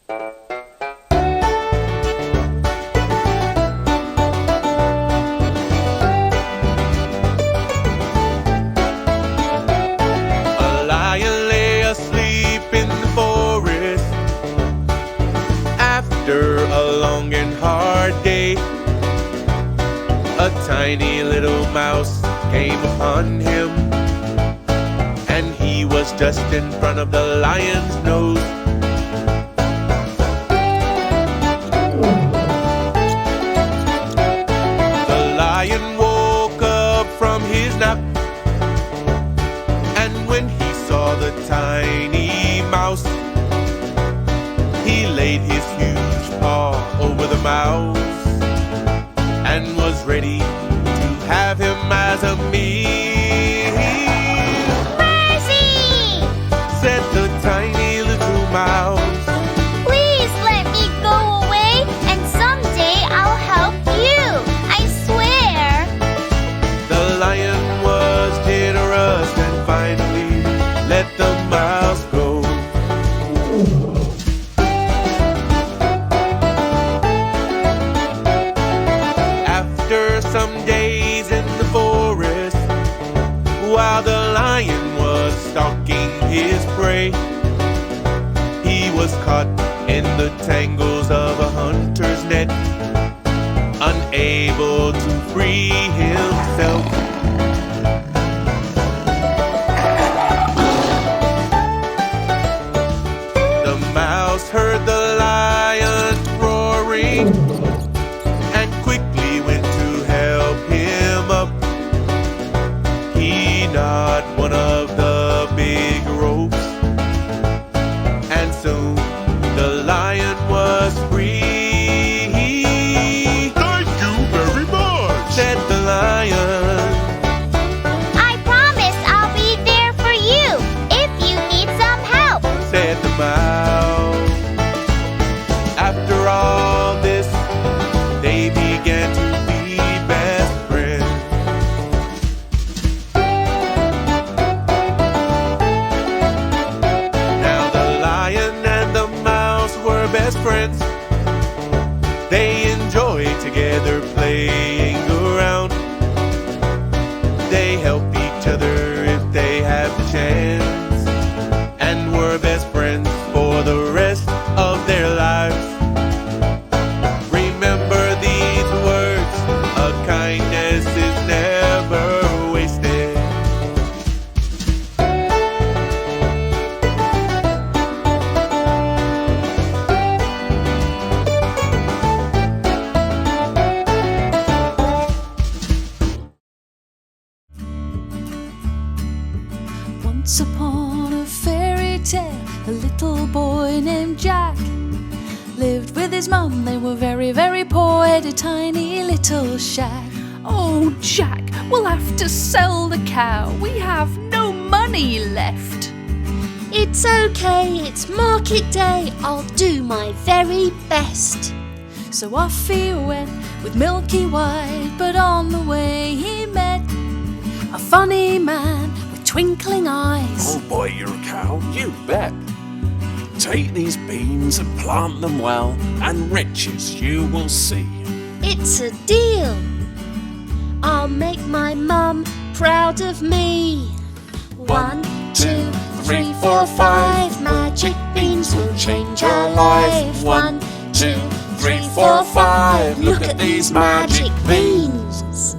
A lion lay asleep in the forest after a long and hard day. A tiny little mouse came upon him, and he was just in front of the lion's nose. The lion woke up from his nap, and when he saw the tiny mouse, he laid his huge paw over the mouse and was ready to have him as a meal. Mercy! Said the tiny little mouse. Please let me go away, and someday I'll help you. I swear. The lion was generous and finally let the mouse go. After some days in the forest, while the lion was stalking his prey, he was caught in the tangles of a hunter's net, unable to free himself. The mouse heard the lion roaring and quickly went to help him up. He gnawed one of the big ropes, and soon the lion was free. Thank you very much, said the lion. I promise I'll be there for you if you need some help. Said the mouse. After all this, they began to be best friends. Now the lion and the mouse were best friends. They enjoyed together playing around. They help each other if they have the chance, and were best friends for the rest of their lives. Remember these words, a kindness is never wasted. Once upon a fairy tale, a little boy named Jack lived with his mum. They were very, very poor, had a tiny little shack. Oh, Jack, we'll have to sell the cow. We have no money left. It's okay, it's market day. I'll do my very best. So off he went with Milky White, but on the way he met a funny man with twinkling eyes. I'll buy your cow, you bet. Take these beans and plant them well, and riches you will see. It's a deal. I'll make my mum proud of me. 1, 2, 3, 4, 5 magic beans will change her life. 1, 2, 3, 4, 5. Look at these magic beans.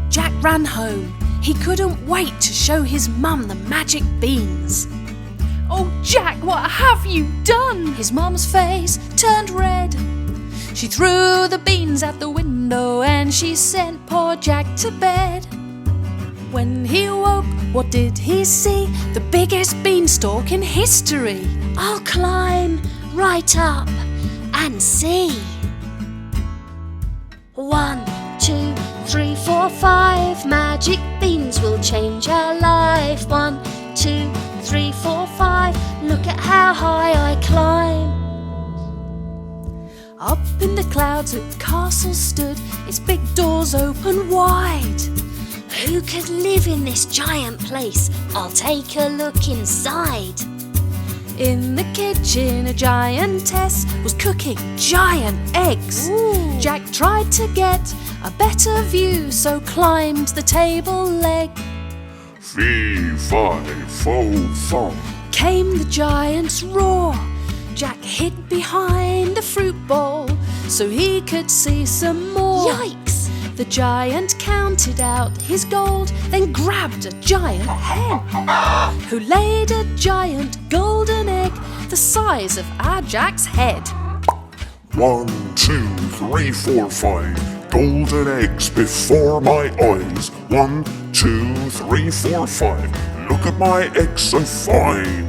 Jack ran home. He couldn't wait to show his mum the magic beans. Oh, Jack, what have you done? His mum's face turned red. She threw the beans out the window and she sent poor Jack to bed. When he woke, what did he see? The biggest beanstalk in history. I'll climb right up and see. 1, 2, 3, 4, 5 magic beans will change her life. 1, 2, 3, 4, 5. Look at how high I climb. Up in the clouds a castle stood, its big doors open wide. Who could live in this giant place? I'll take a look inside. In the kitchen, a giantess was cooking giant eggs. Jack tried to get a better view, so climbed the table leg. Fee, fi, fo, fum. Came the giant's roar. Jack hid behind a fruit bowl so he could see some more. Yikes! The giant counted out his gold, then grabbed a giant hen, who laid a giant golden egg the size of our Jack's head. 1, 2, 3, 4, 5 golden eggs before my eyes. 1, 2, 3, 4, 5. Look at my eggs so fine.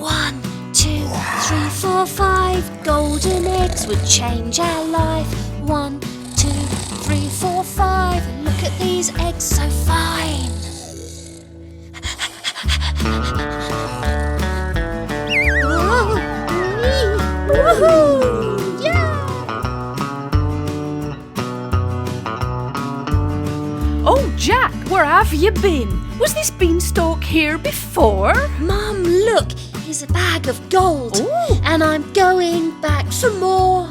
1, 2, 3, 4, 5 golden eggs would change our life. 1, 2, 3, 4, 5. Look at these eggs so fine. Woohoo! Yeah! Oh, Jack, where have you been? Was this beanstalk here before? Mum, look, here's a bag of gold. Ooh. And I'm going back for more.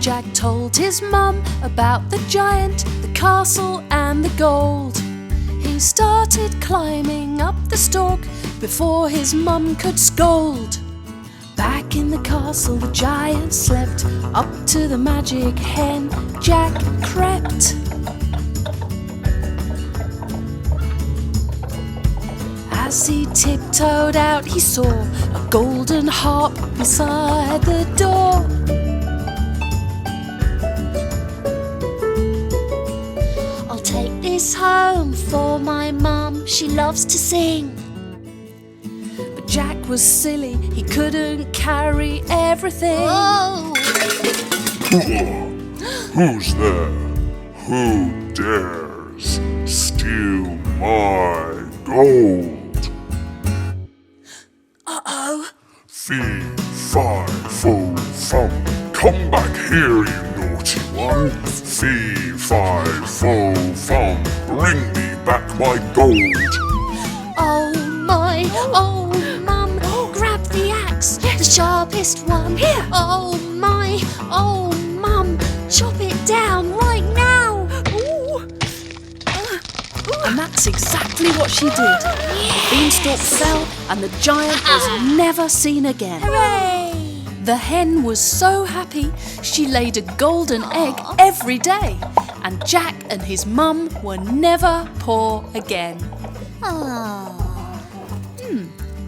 Jack told his mum about the giant, the castle and the gold. He started climbing up the stalk before his mum could scold. Back in the castle the giant slept. Up to the magic hen Jack crept. As he tiptoed out he saw a golden harp beside the door. I'll take this home for my mum. She loves to sing. But Jack was silly, he couldn't carry everything. Oh! Who's there? Who dares steal my gold? Uh-oh. Fee, fi, fo, fum. Come back here, you naughty one. Fee, fi, fo, fum. Bring me back my gold. Oh my, oh mum, grab the axe, the sharpest one. Here. Oh my, oh mum, chop it down right now. And that's exactly what she did. The beanstalk fell and the giant was never seen again. Hooray! The hen was so happy she laid a golden egg every day, and Jack and his mum were never poor again.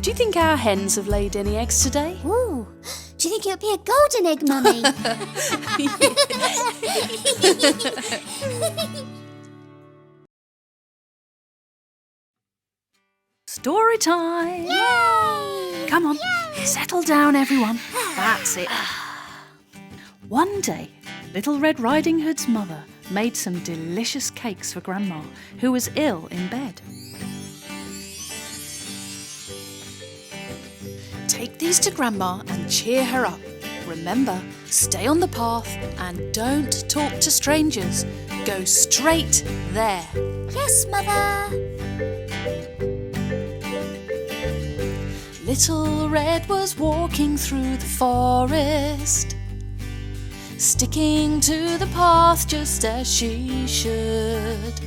Do you think our hens have laid any eggs today? Ooh, do you think it'll be a golden egg, Mummy? Story time! Yay! Come on, settle down everyone. That's it. One day, Little Red Riding Hood's mother made some delicious cakes for Grandma, who was ill in bed. Take these to Grandma and cheer her up. Remember, stay on the path and don't talk to strangers. Go straight there. Yes, Mother. Little Red was walking through the forest, sticking to the path just as she should.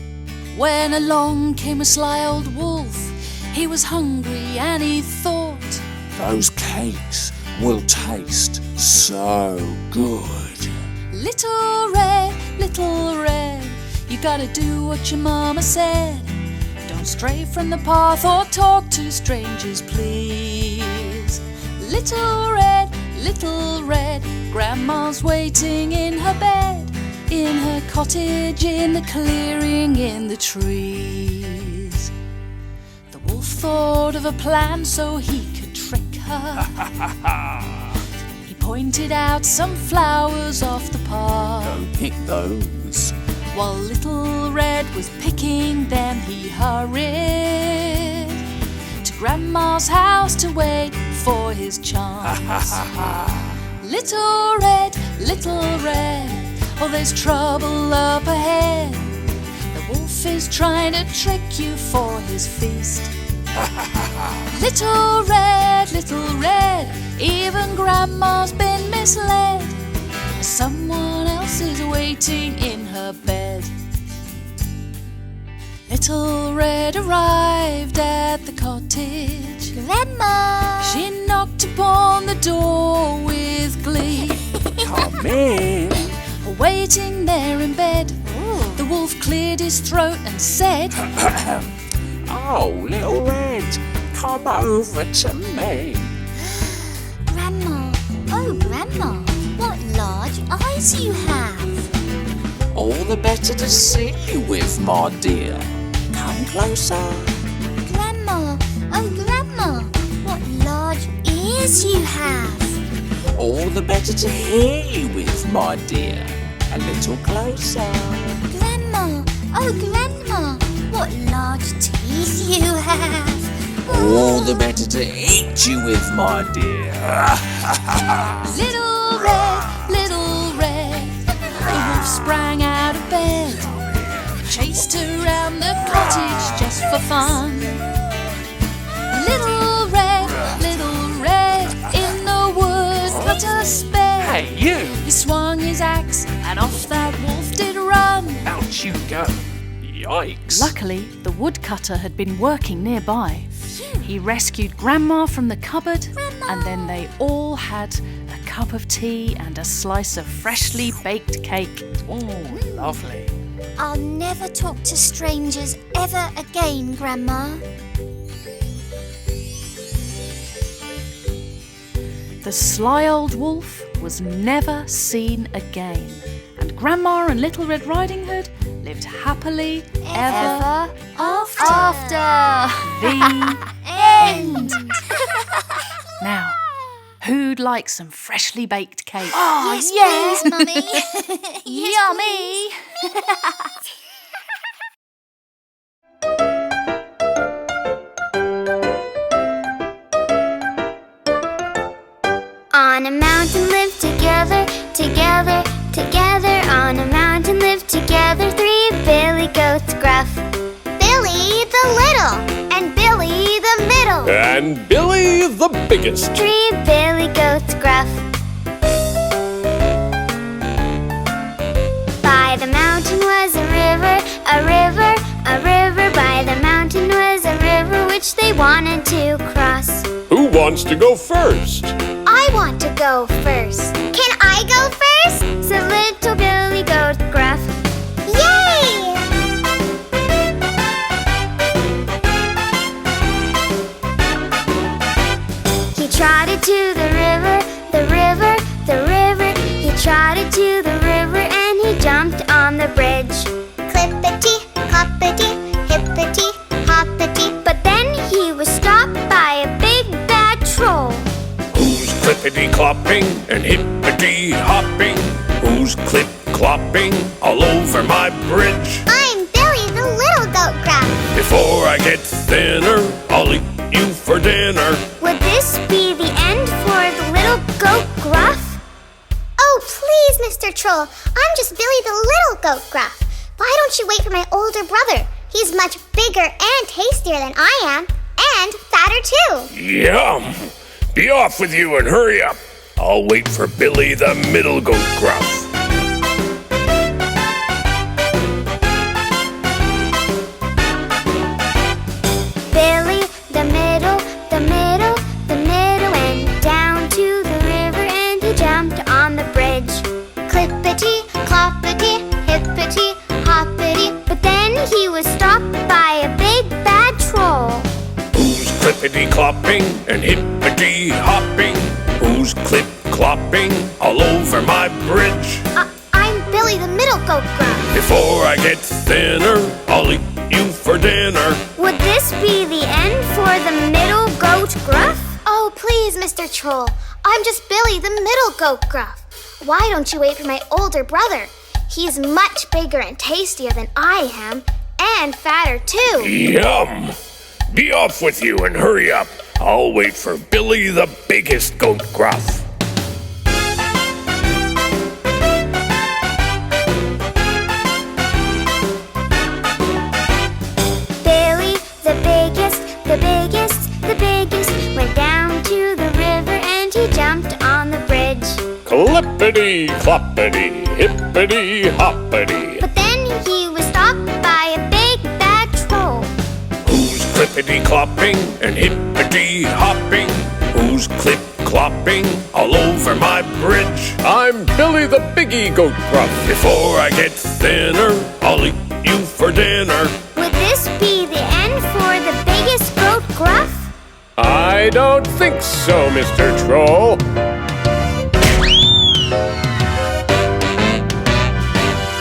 When along came a sly old wolf, he was hungry and he thought, Those cakes will taste so good. Little Red, you gotta do what your mama said. Don't stray from the path or talk to strangers, please. Little Red, Grandma's waiting in her bed, in her cottage, in the clearing, in the trees. The wolf thought of a plan so he could trick her. He pointed out some flowers off the path. Go pick those. While Little Red was picking them, he hurried to Grandma's house to wait for his chance. Little Red, oh there's trouble up ahead. The wolf is trying to trick you for his feast. Little red, even Grandma's been misled. Someone else is waiting in her bed. Little Red arrived at the cottage. Grandma! She knocked upon the door with glee. Come in. Waiting there in bed, the wolf cleared his throat and said, Oh, Little Red, come over to me. Grandma! Oh, Grandma! What large eyes you have! All the better to see you with, my dear. Come closer. Grandma! Oh, Grandma! What large ears you have! All the better to hear you with, my dear. A little closer. Grandma! Oh, Grandma! What large teeth you have! All the better to eat you with, my dear. Little Red, the wolf sprang out of bed, chased around the cottage just for fun. Little Red, in the wood cut a spade. Hey, you! He swung his axe and off that wolf did run. Out you go. Yikes. Luckily, the woodcutter had been working nearby. He rescued Grandma from the cupboard, and then they all had a cup of tea and a slice of freshly baked cake. Oh, lovely. I'll never talk to strangers ever again, Grandma. The sly old wolf was never seen again, and Grandma and Little Red Riding Hood lived happily ever after. The End! Now, who'd like some freshly baked cake? Yes, please, Mummy. Yummy! On a mountain live together, together, together. On a mountain live together 3 billy goats gruff. Billy the little, and Billy the middle. And Billy the biggest. 3 billy goats gruff. By the mountain was a river, a river, a river. By the mountain was a river which they wanted to cross. Who wants to go first? I want to go first. Can I go first? Said little Billy Goat Gruff. Yay! He trotted to the river, the river, the river. He trotted to the river and he jumped on the bridge. Clippity, cloppity, hippity, hoppity. But then he was stopped by a big bad troll. Who's clippity-clopping and hippity-hopping? Who's clip-clopping all over my bridge? I'm Billy the little goat gruff. Before I get thinner, I'll eat you for dinner. Would this be the end for the little goat gruff? Oh, please, Mr. Troll. I'm just Billy the little goat gruff. Why don't you wait for my older brother? He's much bigger and tastier than I am, and fatter too. Yum! Be off with you and hurry up. I'll wait for Billy the middle goat gruff. Billy the middle, the middle, the middle went down to the river and he jumped on the bridge. Clippity, cloppity, hippity, hoppity. But then he was stopped by a big bad troll. Who's clippity-clopping and hippity-hopping? Who's clip-clopping all over my bridge? I'm Billy the middle goat gruff. Before I get thinner, I'll eat you for dinner. Would this be the end for the middle goat gruff? Oh, please, Mr. Troll. I'm just Billy the middle goat gruff. Why don't you wait for my older brother? He's much bigger and tastier than I am, and fatter too. Yum! Be off with you and hurry up. I'll wait for Billy the biggest goat gruff. Billy the biggest jumped on the bridge. Clippity, cloppity, hippity, hoppity. But then he was stopped by a big bad troll. Who's clippity clopping and hippity hopping? Who's clip clopping all over my bridge? I'm Billy the Biggie Goat Gruff. Before I get thinner, I'll eat you for dinner. Would this be the end for the biggest goat Gruff? I don't think so, Mr. Troll.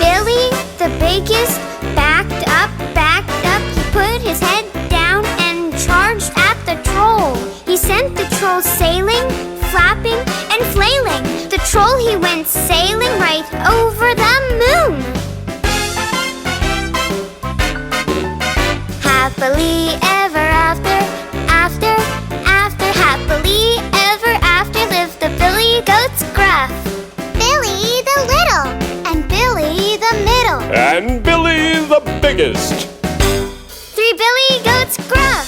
Billy, the biggest, backed up. He put his head down and charged at the troll. He sent the troll sailing, flapping, and flailing. The troll, he went sailing right over the moon. Happily ever after, happily ever after lived the Billy Goats Gruff. Billy the Little, and Billy the Middle, And Billy the Biggest. 3 Billy Goats Gruff.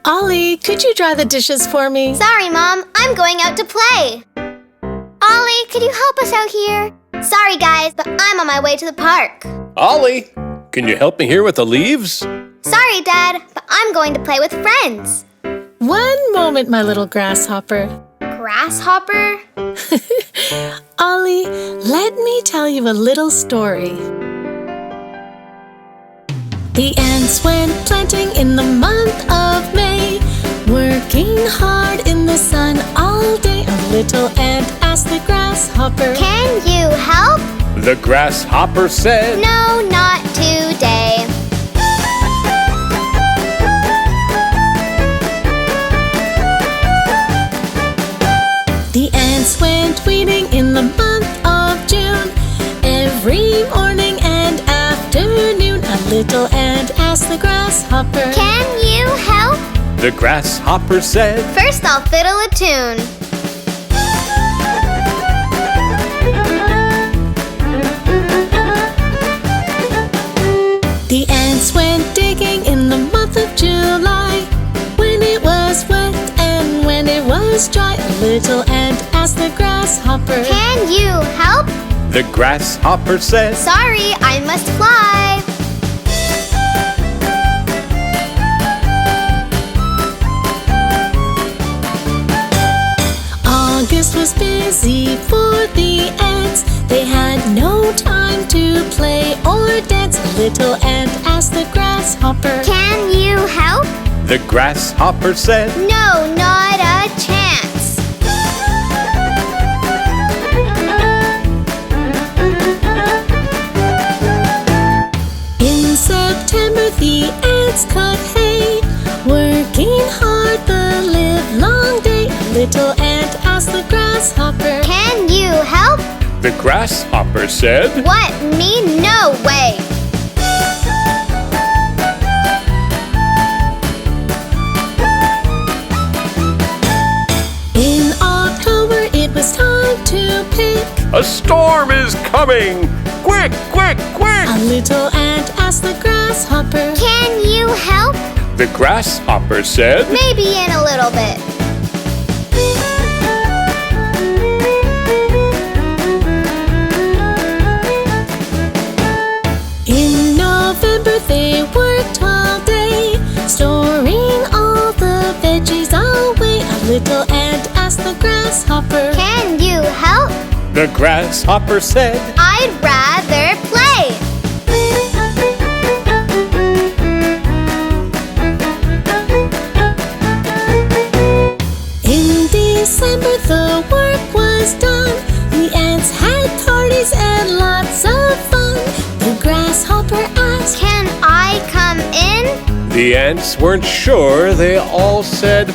Ollie, could you dry the dishes for me? Sorry, Mom, I'm going out to play. Ollie, could you help us out here? Sorry, guys, but I'm on my way to the park. Ollie, can you help me here with the leaves? Sorry, Dad, but I'm going to play with friends. One moment, my little grasshopper. Grasshopper? Ollie, let me tell you a little story. The ants went planting in the month of May, working hard in the sun all day. A little ant asked the grasshopper, Can you help? The grasshopper said, No, not today. The ants went weeding in the month of June, every morning and afternoon. A little ant asked the grasshopper, Can you help? The grasshopper said, First I'll fiddle a tune. The ants went digging in the month of July, when it was wet and when it was dry. A little ant asked the grasshopper, Can you help? The grasshopper said, Sorry, I must fly. August was busy for the ants. They had no time to play or dance. A little ant asked the grasshopper, Can you help? The grasshopper said, No, not a chance. In September the ants cut hay, working hard the livelong day. A little ant asked the grasshopper, Can you help? The grasshopper said, What? Me? No way. In October it was time to pick. A storm is coming! Quick, quick, quick! A little ant asked the grasshopper, Can you help? The grasshopper said, Maybe in a little bit. In November they worked all day, storing all the veggies away. A little ant asked the grasshopper, Can you help? The grasshopper said, I'd rather play. In December the work was done. The ants had parties and lots of fun. The grasshopper asked, Can I come in? The ants weren't sure. They all said,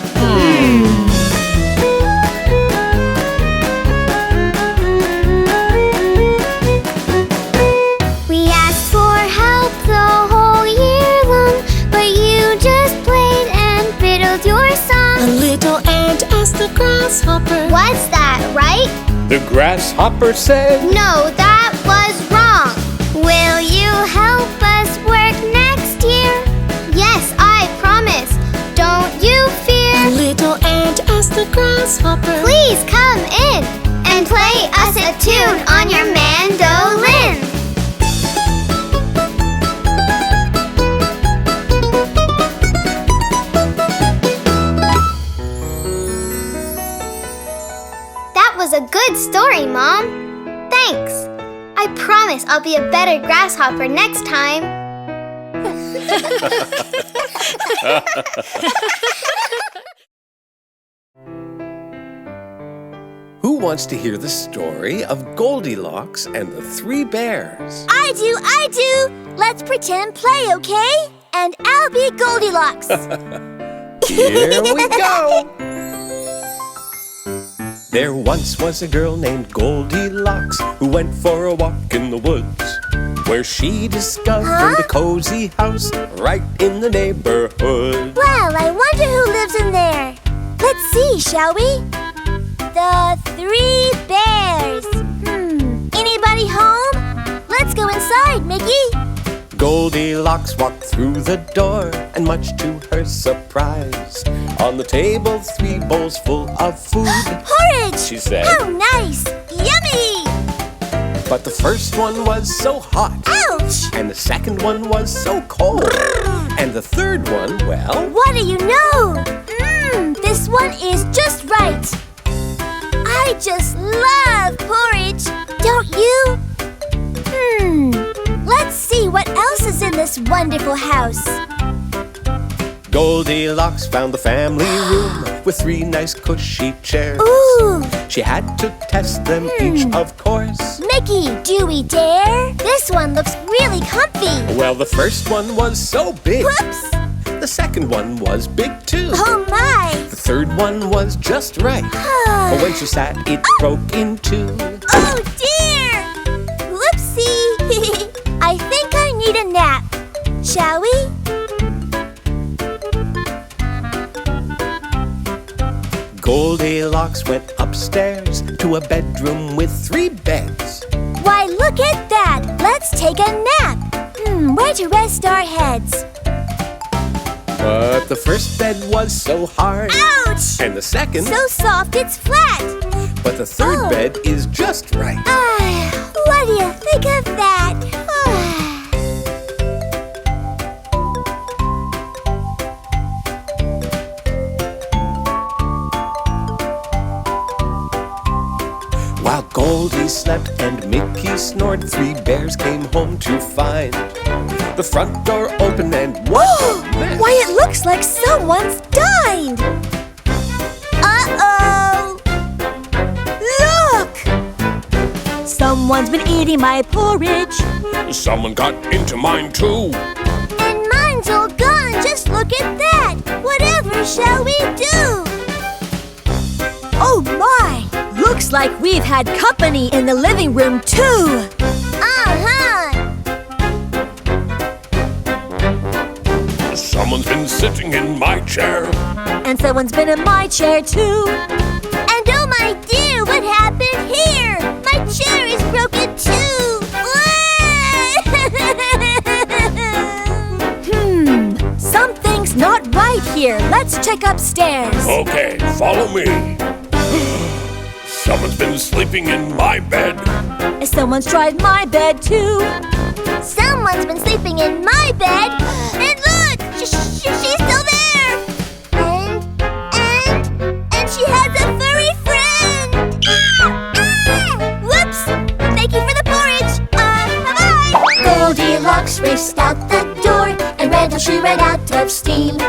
We asked for help the whole year long, but you just played and fiddled your a song. little ant asked the grasshopper, What's that, right? The grasshopper said, No, that was wrong. Will you help us work grasshopper. Please come in and play us a tune on your mandolin. That was a good story, Mom. Thanks. I promise I'll be a better grasshopper next time. Who wants to hear the story of Goldilocks and the 3 bears? I do. Let's pretend play, okay? And I'll be Goldilocks. Here we go! There once was a girl named Goldilocks who went for a walk in the woods, where she discovered a cozy house right in the neighborhood. Well, I wonder who lives in there. Let's see, shall we? The 3 bears. Anybody home? Let's go inside, Mickey. Goldilocks walked through the door, and much to her surprise, on the table 3 bowls full of food. Porridge! She said. How nice! Yummy! But the first one was so hot. Ouch! And the second one was so cold. And the third one, well... What do you know? This one is just right. I just love porridge. Don't you? Let's see what else is in this wonderful house. Goldilocks found the family room with 3 nice cushy chairs. Ooh! She had to test them each, of course. Mickey, do we dare? This one looks really comfy. Well, the first one was so big. Whoops! The second one was big too. Oh my! The third one was just right. But when she sat, it broke in 2. Oh dear! Whoopsie! I think I need a nap. Shall we? Goldilocks went upstairs to a bedroom with 3 beds. Why, look at that! Let's take a nap. Where to rest our heads? But the first bed was so hard. Ouch! And the second... So soft it's flat. But the third bed is just right. What do you think of that? While Goldie slept and Mickey snored, 3 bears came home to find the front door open and what a mess. Why, it looks like someone's dined. Uh-oh! Look! Someone's been eating my porridge. Someone got into mine too. And mine's all gone. Just look at that. Whatever shall we do? Oh my! Looks like we've had company in the living room too. Someone's been sitting in my chair. And someone's been in my chair too. And oh my dear, what happened here? My chair is broken too. Something's not right here. Let's check upstairs. Okay, follow me. Someone's been sleeping in my bed. Someone's tried my bed too. Someone's been sleeping in my bed. And look, she's still there. And she has a furry friend. Whoops! Thank you for the porridge. Bye-bye. Goldilocks raced out the door and ran till she ran out of steam.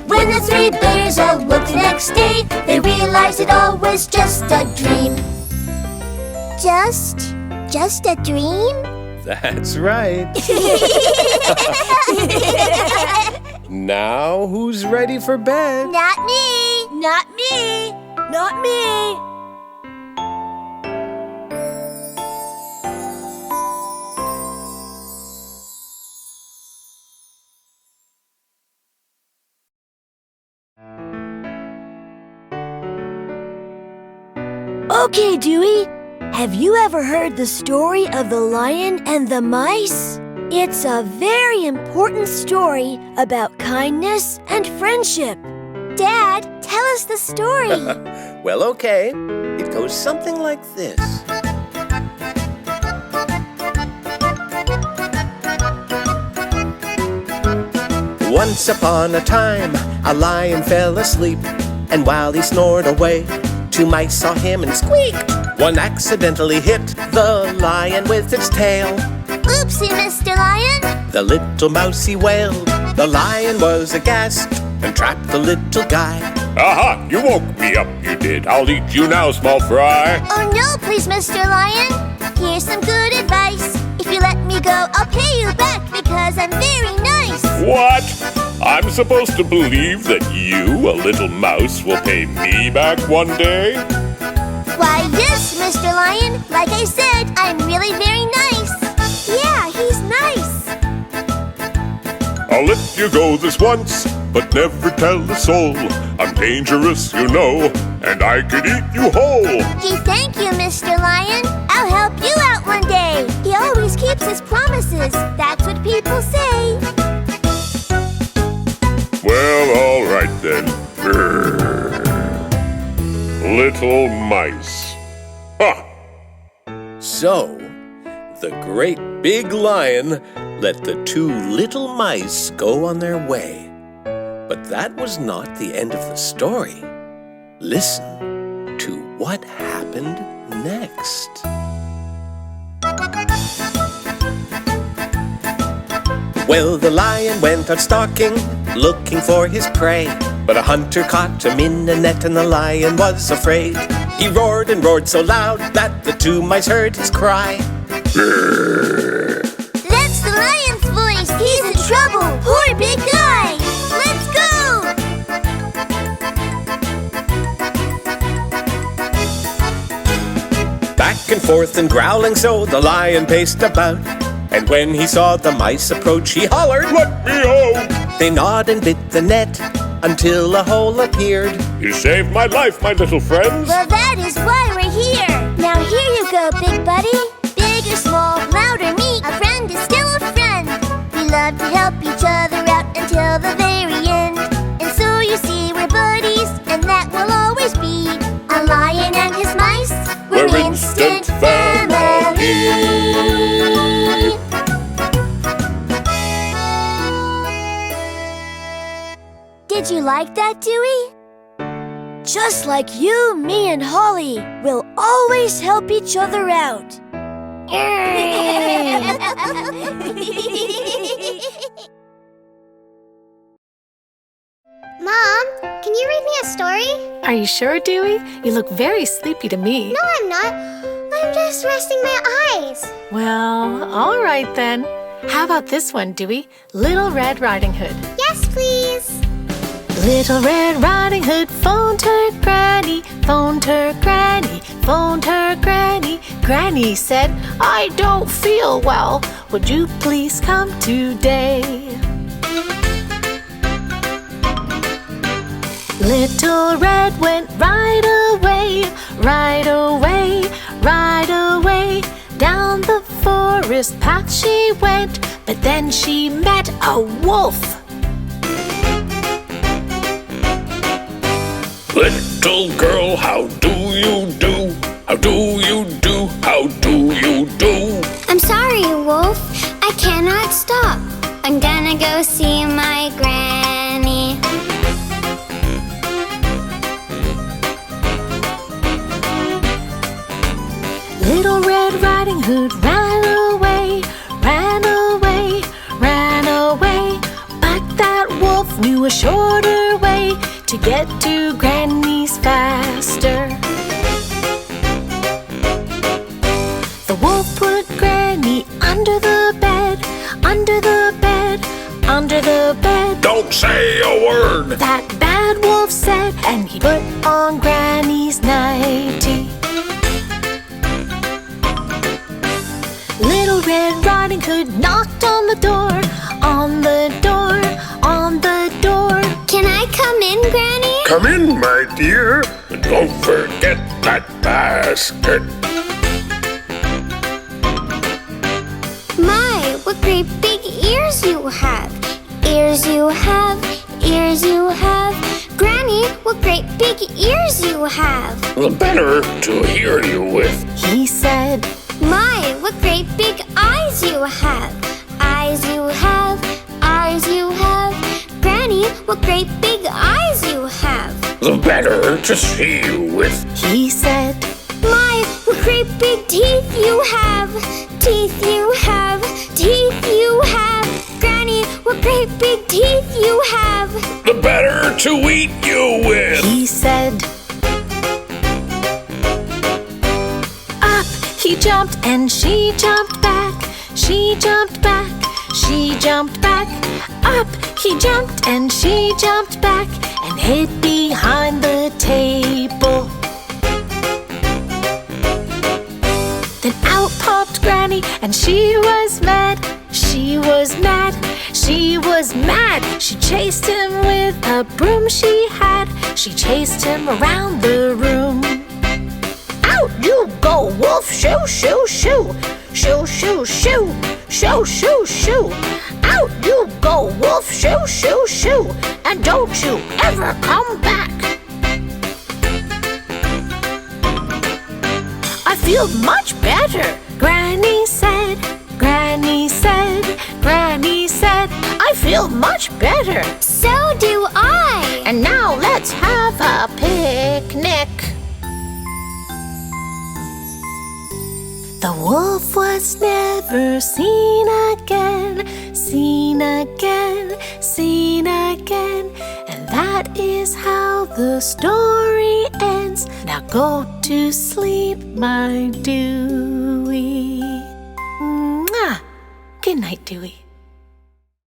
When the 3 bears awoke the next day, they realized it all was just a dream. Just a dream? That's right. Now, who's ready for bed? Not me! Not me! Not me! Okay, Dewey. Have you ever heard the story of the lion and the mice? It's a very important story about kindness and friendship. Dad, Tell us the story. Well, okay. It goes something like this. Once upon a time, a lion fell asleep, and while he snored away, two mice saw him and squeaked. One accidentally hit the lion with its tail. Oopsie, Mr. Lion. The little mousey wailed. The lion was aghast and trapped the little guy. Aha! You woke me up, you did. I'll eat you now, small fry. Oh no, please, Mr. Lion. Here's some good advice. If you let me go, I'll pay you back because I'm very nice. What? I'm supposed to believe that you, a little mouse, will pay me back one day? Why, yes, Mr. Lion. Like I said, I'm really very nice. Yeah, he's nice. I'll let you go this once, but never tell a soul. I'm dangerous, you know, and I could eat you whole. Gee, thank you, Mr. Lion. I'll help you out one day. He always keeps his promises. That's what people say. Well, all right then. Grrr. Little mice. Ha! So, the great big lion let the two little mice go on their way. But that was not the end of the story. Listen to what happened next. Well, the lion went out stalking, looking for his prey. But a hunter caught him in a net and the lion was afraid. He roared and roared so loud that the two mice heard his cry. Grrr. That's the lion's voice. He's in trouble. Poor big guy. Let's go. Back and forth and growling so the lion paced about. And when he saw the mice approach, he hollered, Let me out! They gnawed and bit the net until a hole appeared. You saved my life, my little friends. Well, that is why we're here. Now here you go, big buddy. Big or small, loud or meek, a friend is still a friend. We love to help each other out until the very end. And so you see we're buddies, and that will always be. A lion and his mice, we're instant family. Did you like that, Dewey? Just like you, me, and Holly, we'll always help each other out. Mom, can you read me a story? Are you sure, Dewey? You look very sleepy to me. No, I'm not. I'm just resting my eyes. Well, all right then. How about this one, Dewey? Little Red Riding Hood. Yes, please. Little Red Riding Hood phoned her granny, phoned her granny, phoned her granny. Granny said, I don't feel well. Would you please come today? Little Red went right away, right away, right away. Down the forest path she went, but then she met a wolf. Little girl, how do you do? How do you do? How do you do? I'm sorry, Wolf. I cannot stop. I'm gonna go see my granny. Little Red Riding Hood ran away, ran away, ran away. But that wolf knew a shorter way to get to Granny's faster. The wolf put Granny under the bed, under the bed, under the bed. Don't say a word! That bad wolf said, and he put on Granny's nightie. Little Red Riding Hood knocked on the door, on the door, on the door. Can I come in, Granny? Come in, my dear, and don't forget that basket. My, what great big ears you have. Ears you have, ears you have. Granny, what great big ears you have. The better to hear you with. He said, My, what great big eyes you have. Eyes you have, eyes you have. Granny, what great big eyes you have. The better to see you with. he said, My, what great big teeth you have. Teeth you have, teeth you have. Granny, what great big teeth you have. The better to eat you with. he said. Up he jumped and she jumped back. She jumped back, she jumped back. Up he jumped and she jumped back and hid behind the table. Then out popped Granny and she was mad. She was mad, she was mad. She chased him with a broom she had. She chased him around the room. Out you go, wolf, shoo, shoo, shoo. Shoo, shoo, shoo, shoo, shoo, shoo. Out you go, wolf, shoo, shoo, shoo. And don't you ever come back. I feel much better, Granny said. Granny said, Granny said, I feel much better. So do I. And now let's have a picnic. The wolf was never seen again, seen again, seen again. And that is how the story ends. Now go to sleep, my Dewey. Mwah. Good night, Dewey.